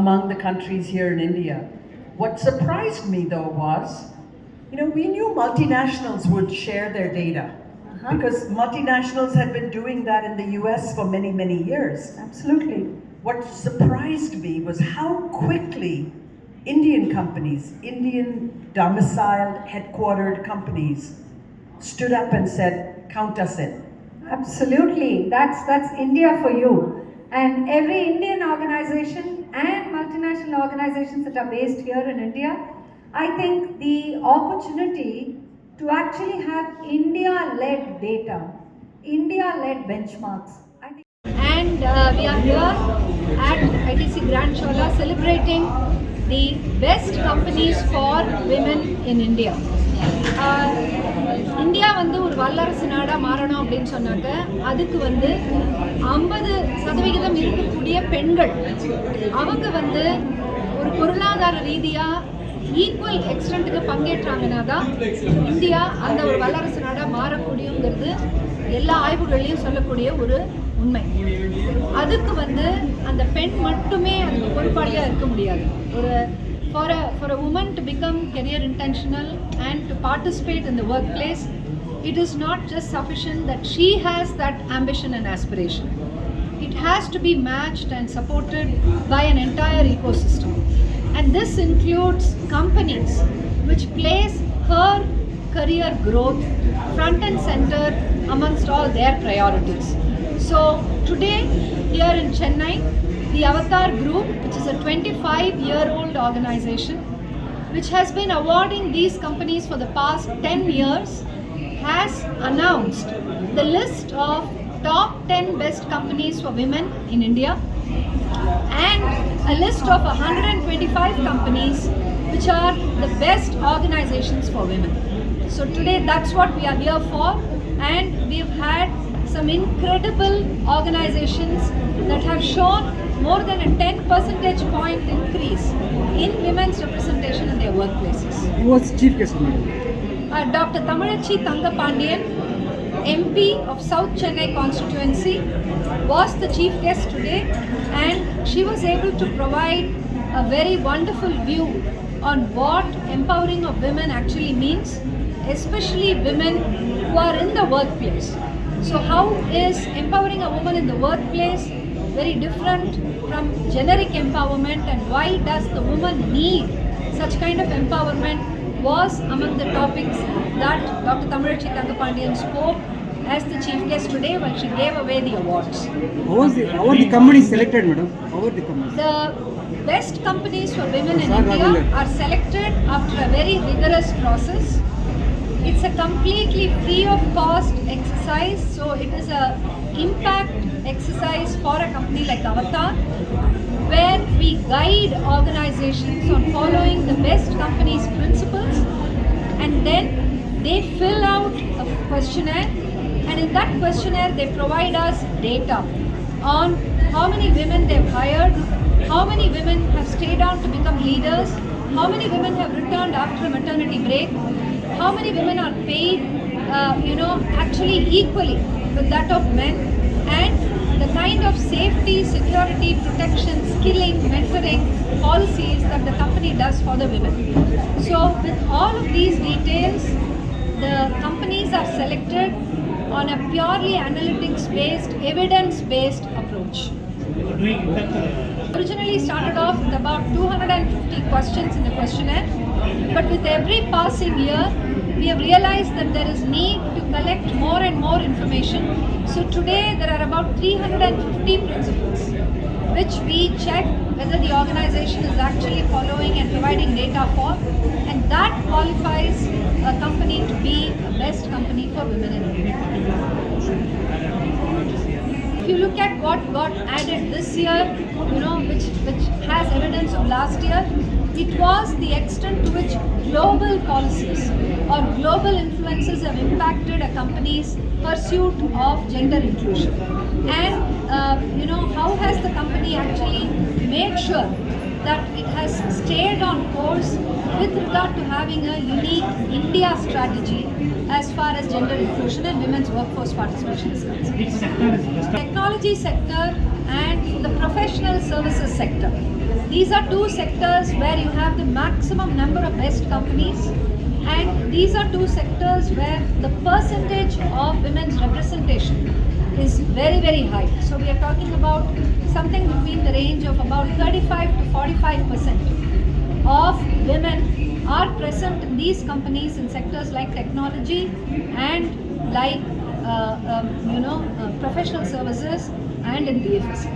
among the countries here in India. What surprised me though was, we knew multinationals would share their data because multinationals had been doing that in the US for many, many years. Absolutely. What surprised me was how quickly Indian companies, Indian domiciled, headquartered companies stood up and said, count us in. Absolutely. That's India for you. And every Indian organization and multinational organizations that are based here in India, I think the opportunity to actually have India-led data, India-led benchmarks. And we are here at ITC Grand Chola celebrating the best companies for women in India. India ஒரு வல்லரசு நாடாக மாறணும் அப்படின்னு சொன்னாங்க. அதுக்கு 50% இருக்கக்கூடிய பெண்கள் அவங்க ஒரு பொருளாதார ரீதியாக ஈக்குவல் எக்ஸ்டென்ட்டுக்கு பங்கேற்றாங்கன்னா தான் இந்தியா அந்த ஒரு வல்லரசு நாடாக மாறக்கூடியங்கிறது எல்லா ஆய்வுகளையும் சொல்லக்கூடிய ஒரு உண்மை. அதுக்கு அந்த பெண் மட்டுமே அதுக்கு பொறுப்பாளியாக இருக்க முடியாது. For a woman to become career intentional and to participate in the workplace, it is not just sufficient that she has that ambition and aspiration. It has to be matched and supported by an entire ecosystem. And this includes companies which place her career growth front and center amongst all their priorities. So today here in Chennai, the Avatar Group, which is a 25-year-old organization, which has been awarding these companies for the past 10 years, has announced the list of top 10 best companies for women in India and a list of 125 companies which are the best organizations for women. So today that's what we are here for, and we've had some incredible organizations that have shown more than a 10 percentage point increase in women's representation in their workplaces. Who was chief guest? Dr. Tamazhi Thangapandiyan, MP of South Chennai constituency, was the chief guest today, and she was able to provide a very wonderful view on what empowering of women actually means, especially women who are in the workplace. So how is empowering a woman in the workplace very different from generic empowerment, and why does the woman need such kind of empowerment was among the topics that Dr. Tamazhi Thangapandiyan spoke as the chief guest today when she gave away the awards. How are the companies selected, madam? How are the companies? The best companies for women in India are selected after a very rigorous process. It's a completely free of cost exercise, so it is a impact exercise for a company like Avatar, where we guide organizations on following the best company's principles, and then they fill out a questionnaire, and in that questionnaire they provide us data on how many women they've hired, how many women have stayed on to become leaders, how many women have returned after a maternity break, how many women are paid actually equally with that of men, and the kind of safety, security, protection, skilling, mentoring policies that the company does for the women. So with all of these details, the companies are selected on a purely analytics-based, evidence-based approach. Originally started off with about 250 questions in the questionnaire, but with every passing year, we have realized that there is need to collect more and more information. So today there are about 350 principles which we check whether the organization is actually following and providing data for, and that qualifies a company to be a best company for women in India. If you look at what got added this year, which has evidence of last year, it was the extent to which global policies or global influences have impacted a company's pursuit of gender inclusion. And how has the company actually made sure that it has stayed on course with regard to having a unique India strategy as far as gender inclusion and women's workforce participation is concerned. Technology sector and the professional services sector. These are two sectors where you have the maximum number of best companies, and these are two sectors where the percentage of women's representation is very, very high. So we are talking about something between the range of about 35 to 45% of women are present in these companies in sectors like technology and like professional services and in BFSI.